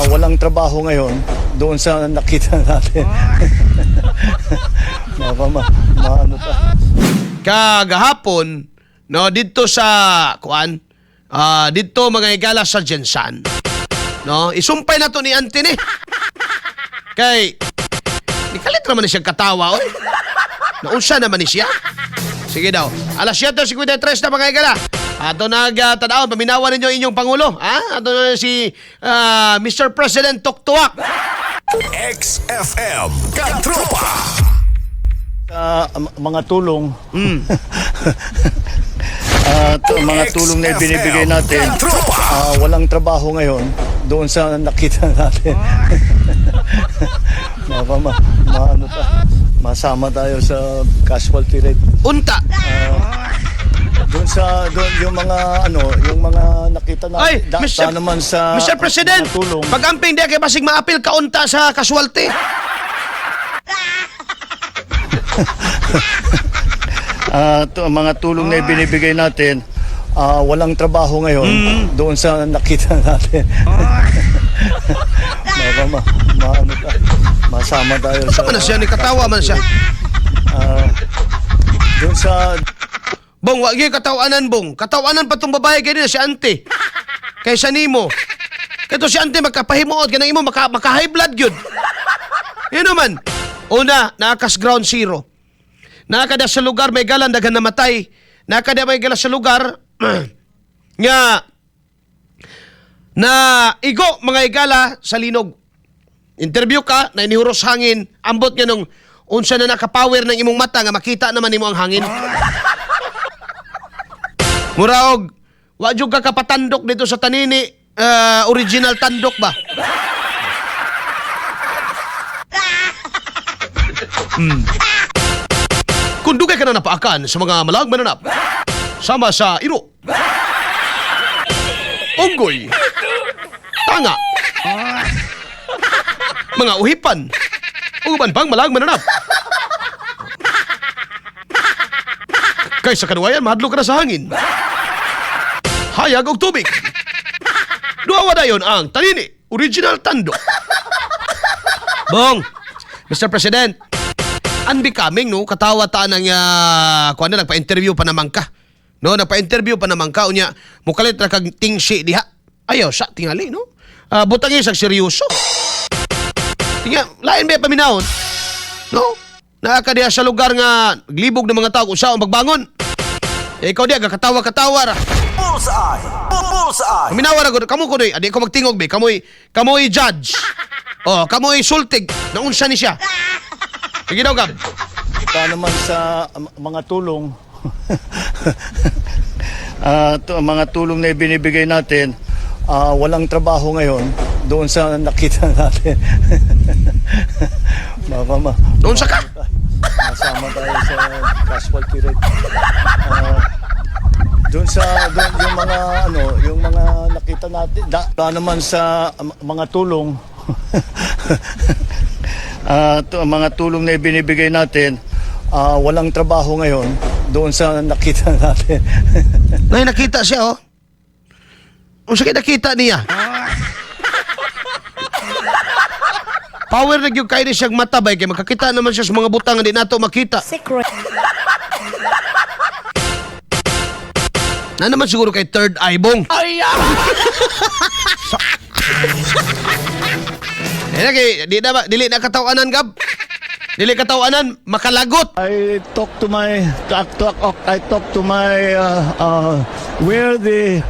walang trabaho ngayon doon sa nakita natin. Maano pa. Kagahapon, no, dito sa dito mga igala sa Jensan. No, isumpay na to ni Antony. Kay nikalit naman ni siya katawa, oy. Naunsa naman ni siya. Sige daw. Alas 7:53 na mga igala. Ato nagtanaw, paminawan ninyo inyong Pangulo. Ato na si Mr. President Tuktuak. XFM Katropa. Mga tulong. Mga tulong na binibigay natin. Walang trabaho ngayon doon sa nakita natin. Maano pa. Masama tayo sa casualty rate. Unta. Doon yung mga nakita natin. Ay, Mr. President, pag-amping di kay basig maapil kaunta sa casualty. Mga tulong na binibigay natin, walang trabaho ngayon doon sa nakita natin. Maano pa. Masama tayo sa... Saan na siya? Katawa man siya. Doon sa... Bong, wag yung katawanan, Bong. Katawanan pa itong babae kayo na si Ante. Kaysa nimo. Kaya si Ante magkapahimuot. Ganang imo, maka-high blood yun. Yun naman. Una, naakas ground zero. Nakada sa lugar, may galan, dagan namatay. Nakada may galan sa lugar, nga, na igo mga igala sa linog. Interview ka, na inihuros hangin, ambot nga nung unsa na nakapower ng imong mata, nga makita naman imo ang hangin. Muraog, wadyo ka kapatandok dito sa tanini, original tandok ba? Kung dugay ka na napaakan sa mga malag mananap, sama sa iro, unggoy, tanga, mga uhipan, uban pang malag mananap. Kaysa kanuwayan, mahadlo ka na sa hangin. Hayag og tubig. Duawa dayon ang tanini, original tandok. Bong, Mr. President, unbecoming, no? Katawa ta nang nagpa-interview pa naman ka. No, nagpa-interview pa naman ka. Unya, mukalit na kag tingsi diha. Ayaw, sa tingali, no? Butang isang seryoso. Tinga, lain ba paminahon? No? Nakakadiha sa lugar nga glibog ng mga tao kung saan magbangon. Ikaw diya, katawa-katawa ra. Bullseye! Bullseye! Minawa ra ko, kamo ko doy, adi ko magtingog be, kamoy judge. Oh, kamoy sultig, naunsa ni siya. Sige daw, Gab. naman sa mga tulong. Mga tulong na binibigay natin, walang trabaho ngayon doon sa nakita natin. Naunsa ka? Masama tayo sa casualty rate. Doon yung mga nakita natin, naman sa mga tulong. Mga tulong na binibigay natin, walang trabaho ngayon doon sa nakita natin. May nakita siya, oh. Kung sakit nakita niya. Power na yung kayo siyang matabay, kaya makakita naman siya sa mga butang na di nato makita. Secret. Na naman siguro kay third eye, Bong. Ay, Dili na katawanan, Gab. Dili katawanan, makalagot. I talk to my where the